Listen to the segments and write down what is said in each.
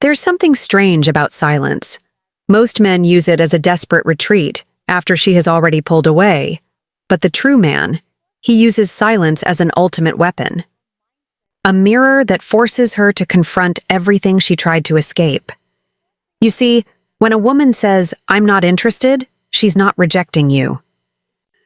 There's something strange about silence. Most men use it as a desperate retreat after she has already pulled away. But the true man, he uses silence as an ultimate weapon. A mirror that forces her to confront everything she tried to escape. You see, when a woman says, "I'm not interested," she's not rejecting you.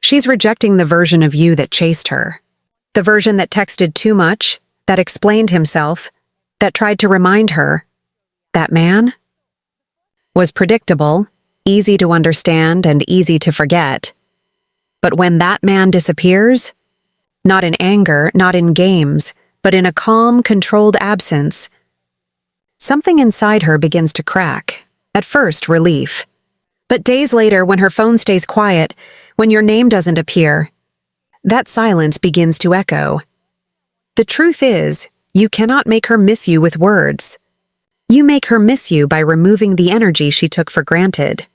She's rejecting the version of you that chased her. The version that texted too much, that explained himself, that tried to remind her. That man was predictable, easy to understand, and easy to forget. But when that man disappears, not in anger, not in games, but in a calm, controlled absence, something inside her begins to crack. At first, relief. But days later, when her phone stays quiet, when your name doesn't appear, that silence begins to echo. The truth is, you cannot make her miss you with words. You make her miss you by removing the energy she took for granted.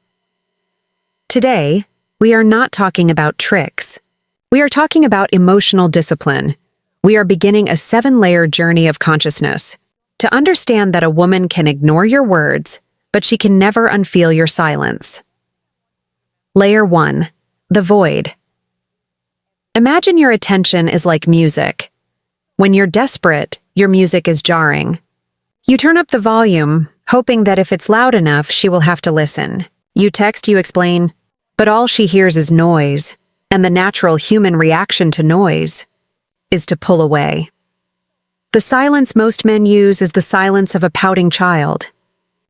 Today, we are not talking about tricks. We are talking about emotional discipline. We are beginning a 7-layer journey of consciousness to understand that a woman can ignore your words, but she can never unfeel your silence. Layer 1. The void. Imagine your attention is like music. When you're desperate, your music is jarring. You turn up the volume, hoping that if it's loud enough, she will have to listen. You text, you explain, but all she hears is noise, and the natural human reaction to noise is to pull away. The silence most men use is the silence of a pouting child.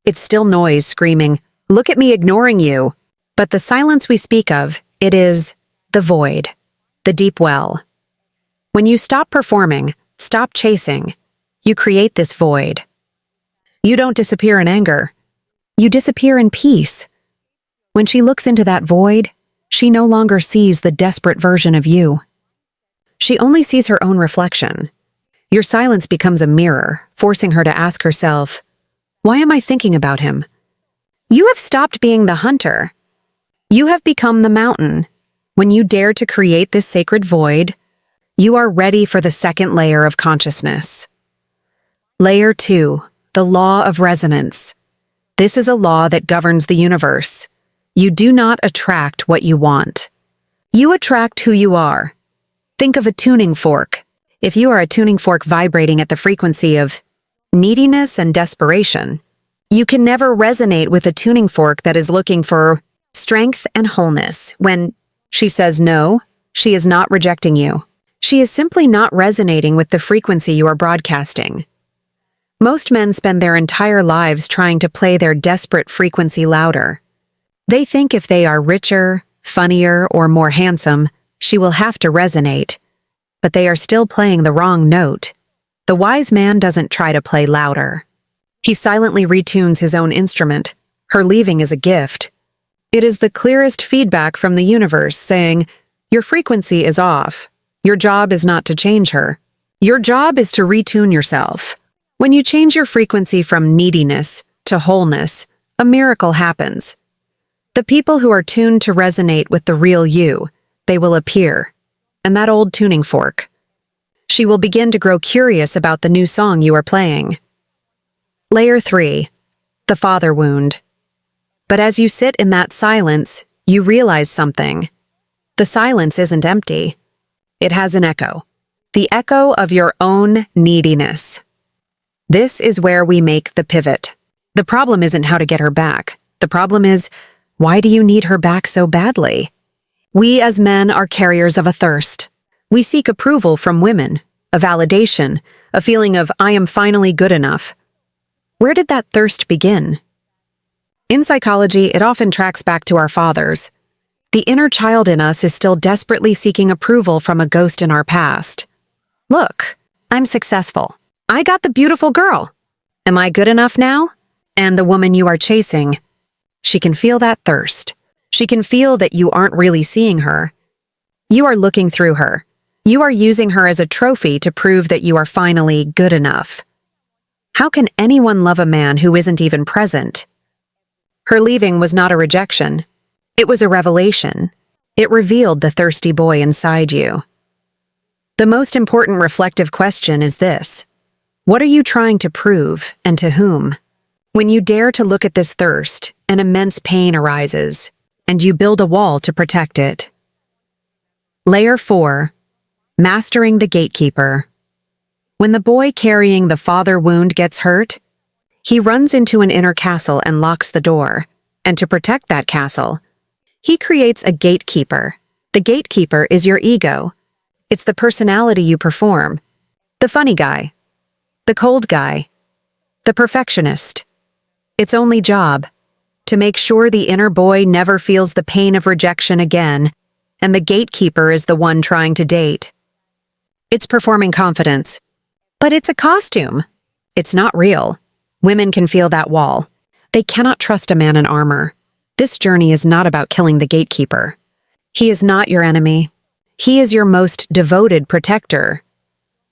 It's still noise screaming, "Look at me ignoring you." But the silence we speak of, it is the void, the deep well. When you stop performing, stop chasing, you create this void. You don't disappear in anger. You disappear in peace. When she looks into that void, she no longer sees the desperate version of you. She only sees her own reflection. Your silence becomes a mirror, forcing her to ask herself, "Why am I thinking about him?" You have stopped being the hunter. You have become the mountain. When you dare to create this sacred void, you are ready for the second layer of consciousness. Layer 2. The law of resonance. This is a law that governs the universe. You do not attract what you want. You attract who you are. Think of a tuning fork. If you are a tuning fork vibrating at the frequency of neediness and desperation, you can never resonate with a tuning fork that is looking for strength and wholeness. When she says no, she is not rejecting you. She is simply not resonating with the frequency you are broadcasting. Most men spend their entire lives trying to play their desperate frequency louder. They think if they are richer, funnier, or more handsome, she will have to resonate. But they are still playing the wrong note. The wise man doesn't try to play louder. He silently retunes his own instrument. Her leaving is a gift. It is the clearest feedback from the universe saying, "Your frequency is off. Your job is not to change her. Your job is to retune yourself." When you change your frequency from neediness to wholeness, a miracle happens. The people who are tuned to resonate with the real you, they will appear. And that old tuning fork. She will begin to grow curious about the new song you are playing. Layer 3. The father wound. But as you sit in that silence, you realize something. The silence isn't empty. It has an echo. The echo of your own neediness. This is where we make the pivot. The problem isn't how to get her back. The problem is, why do you need her back so badly? We as men are carriers of a thirst. We seek approval from women, a validation, a feeling of "I am finally good enough." Where did that thirst begin? In psychology, it often tracks back to our fathers. The inner child in us is still desperately seeking approval from a ghost in our past. Look, I'm successful. I got the beautiful girl. Am I good enough now? And the woman you are chasing, she can feel that thirst. She can feel that you aren't really seeing her. You are looking through her. You are using her as a trophy to prove that you are finally good enough. How can anyone love a man who isn't even present? Her leaving was not a rejection. It was a revelation. It revealed the thirsty boy inside you. The most important reflective question is this: what are you trying to prove, and to whom? When you dare to look at this thirst, an immense pain arises, and you build a wall to protect it. Layer 4. Mastering the gatekeeper. When the boy carrying the father wound gets hurt, he runs into an inner castle and locks the door, and to protect that castle, he creates a gatekeeper. The gatekeeper is your ego. It's the personality you perform. The funny guy. The cold guy. The perfectionist. Its only job, to make sure the inner boy never feels the pain of rejection again, and the gatekeeper is the one trying to date. It's performing confidence. But it's a costume. It's not real. Women can feel that wall. They cannot trust a man in armor. This journey is not about killing the gatekeeper. He is not your enemy. He is your most devoted protector.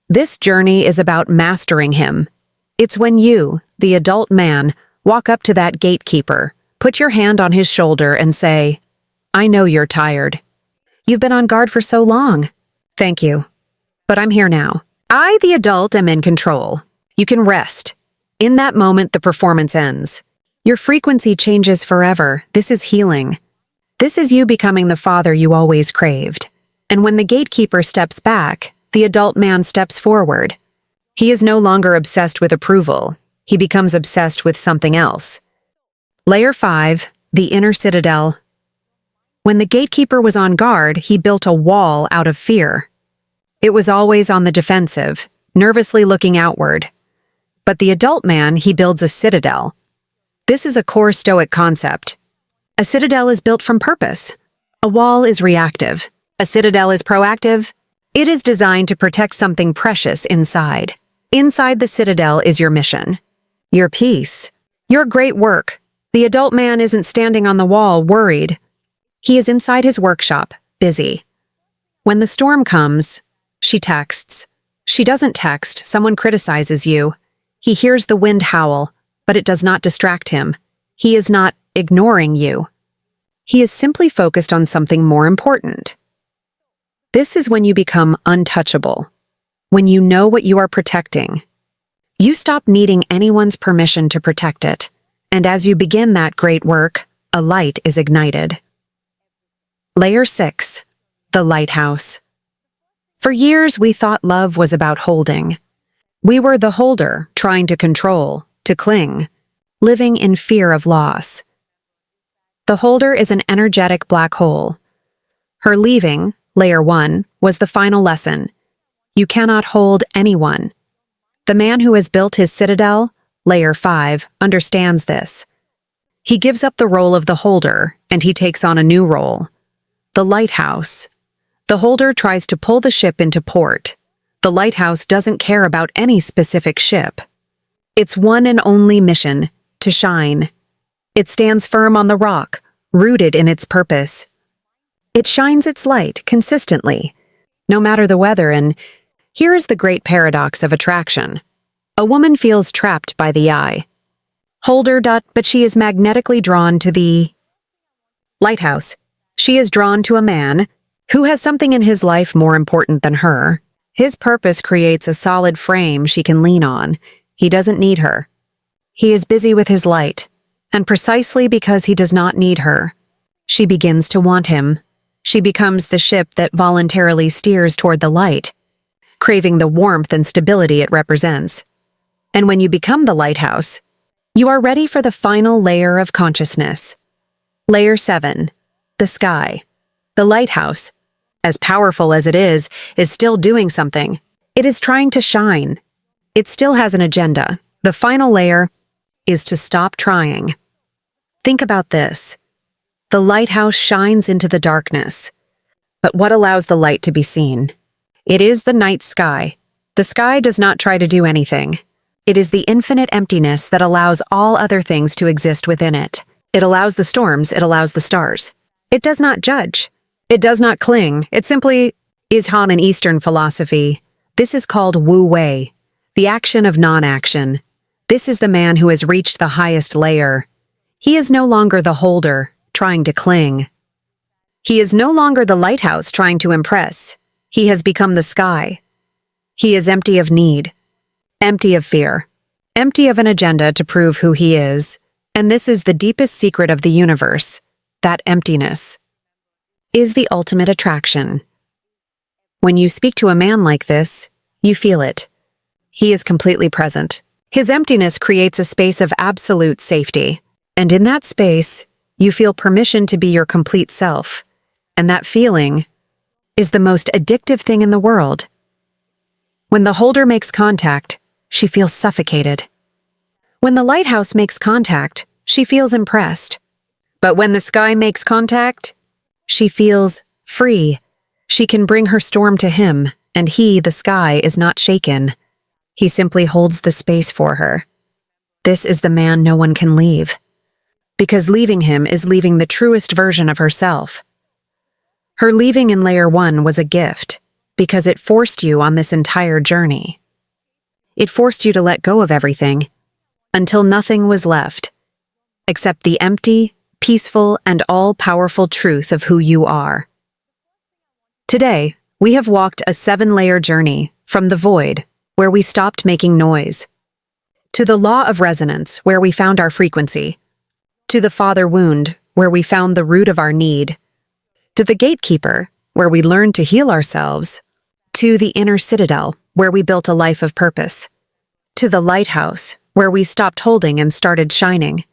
This journey is about mastering him. It's when you, the adult man, walk up to that gatekeeper, put your hand on his shoulder and say, "I know you're tired. You've been on guard for so long. Thank you. But I'm here now. I, the adult, am in control. You can rest." In that moment, the performance ends. Your frequency changes forever. This is healing. This is you becoming the father you always craved. And when the gatekeeper steps back, the adult man steps forward. He is no longer obsessed with approval. He becomes obsessed with something else. Layer 5. The inner citadel. When the gatekeeper was on guard, he built a wall out of fear. It was always on the defensive, nervously looking outward. But the adult man, he builds a citadel. This is a core Stoic concept. A citadel is built from purpose. A wall is reactive. A citadel is proactive. It is designed to protect something precious inside. Inside the citadel is your mission, your peace, your great work. The adult man isn't standing on the wall, worried. He is inside his workshop, busy. When the storm comes, she texts. She doesn't text, someone criticizes you. He hears the wind howl, but it does not distract him. He is not ignoring you. He is simply focused on something more important. This is when you become untouchable, when you know what you are protecting. You stop needing anyone's permission to protect it, and as you begin that great work, a light is ignited. Layer 6. The lighthouse. For years, we thought love was about holding. We were the holder, trying to control, to cling, living in fear of loss. The holder is an energetic black hole. Her leaving, Layer 1, was the final lesson. You cannot hold anyone. The man who has built his citadel, Layer 5, understands this. He gives up the role of the holder, and he takes on a new role. The lighthouse. The holder tries to pull the ship into port. The lighthouse doesn't care about any specific ship. Its one and only mission, to shine. It stands firm on the rock, rooted in its purpose. It shines its light consistently, no matter the weather, and here is the great paradox of attraction. A woman feels trapped by the eye. Holder. But she is magnetically drawn to the lighthouse. She is drawn to a man who has something in his life more important than her. His purpose creates a solid frame she can lean on. He doesn't need her. He is busy with his light, and precisely because he does not need her, she begins to want him. She becomes the ship that voluntarily steers toward the light, craving the warmth and stability it represents. And when you become the lighthouse, you are ready for the final layer of consciousness. Layer 7. The sky. The lighthouse, as powerful as it is still doing something. It is trying to shine. It still has an agenda. The final layer is to stop trying. Think about this. The lighthouse shines into the darkness. But what allows the light to be seen? It is the night sky. The sky does not try to do anything. It is the infinite emptiness that allows all other things to exist within it. It allows the storms, it allows the stars. It does not judge. It does not cling. It simply is. Han in Eastern philosophy. This is called Wu Wei, the action of non-action. This is the man who has reached the highest layer. He is no longer the holder, trying to cling. He is no longer the lighthouse trying to impress. He has become the sky. He is empty of need, empty of fear, empty of an agenda to prove who he is. And this is the deepest secret of the universe. That emptiness is the ultimate attraction. When you speak to a man like this, you feel it. He is completely present. His emptiness creates a space of absolute safety. And in that space, you feel permission to be your complete self. And that feeling is the most addictive thing in the world. When the holder makes contact, she feels suffocated. When the lighthouse makes contact, she feels impressed. But when the sky makes contact, she feels free. She can bring her storm to him, and he, the sky, is not shaken. He simply holds the space for her. This is the man no one can leave. Because leaving him is leaving the truest version of herself. Her leaving in layer 1 was a gift, because it forced you on this entire journey. It forced you to let go of everything, until nothing was left, except the empty, peaceful, and all-powerful truth of who you are. Today, we have walked a 7-layer journey from the void, where we stopped making noise, to the law of resonance, where we found our frequency, to the father wound, where we found the root of our need, to the gatekeeper, where we learned to heal ourselves, to the inner citadel, where we built a life of purpose, to the lighthouse, where we stopped holding and started shining,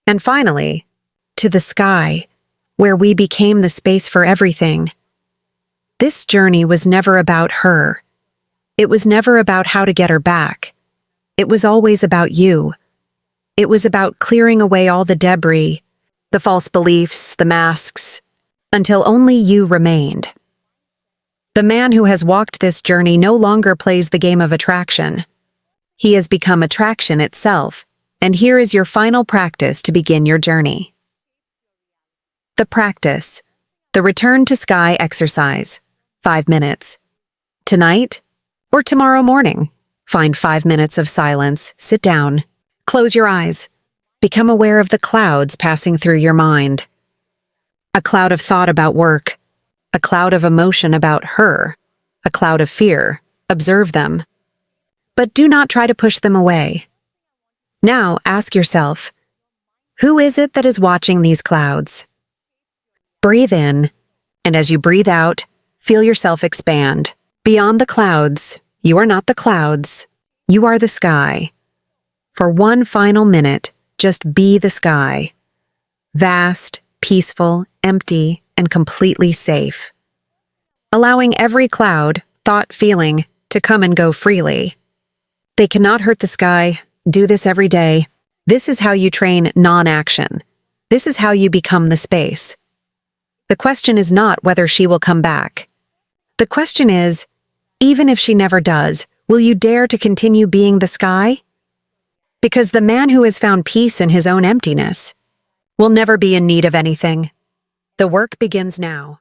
and finally, to the sky, where we became the space for everything. This journey was never about her. It was never about how to get her back. It was always about you. It was about clearing away all the debris, the false beliefs, the masks, until only you remained. The man who has walked this journey no longer plays the game of attraction. He has become attraction itself, and here is your final practice to begin your journey. The practice, the return to sky exercise, 5 minutes. Tonight or tomorrow morning, find 5 minutes of silence, sit down, close your eyes, become aware of the clouds passing through your mind. A cloud of thought about work, a cloud of emotion about her, a cloud of fear. Observe them. But do not try to push them away. Now ask yourself, who is it that is watching these clouds? Breathe in, and as you breathe out, feel yourself expand. Beyond the clouds, you are not the clouds, you are the sky. For one final minute, just be the sky. Vast, peaceful, empty, and completely safe. Allowing every cloud, thought, feeling to come and go freely. They cannot hurt the sky. Do this every day. This is how you train non-action. This is how you become the space. The question is not whether she will come back. The question is, even if she never does, will you dare to continue being the sky? Because the man who has found peace in his own emptiness will never be in need of anything. The work begins now.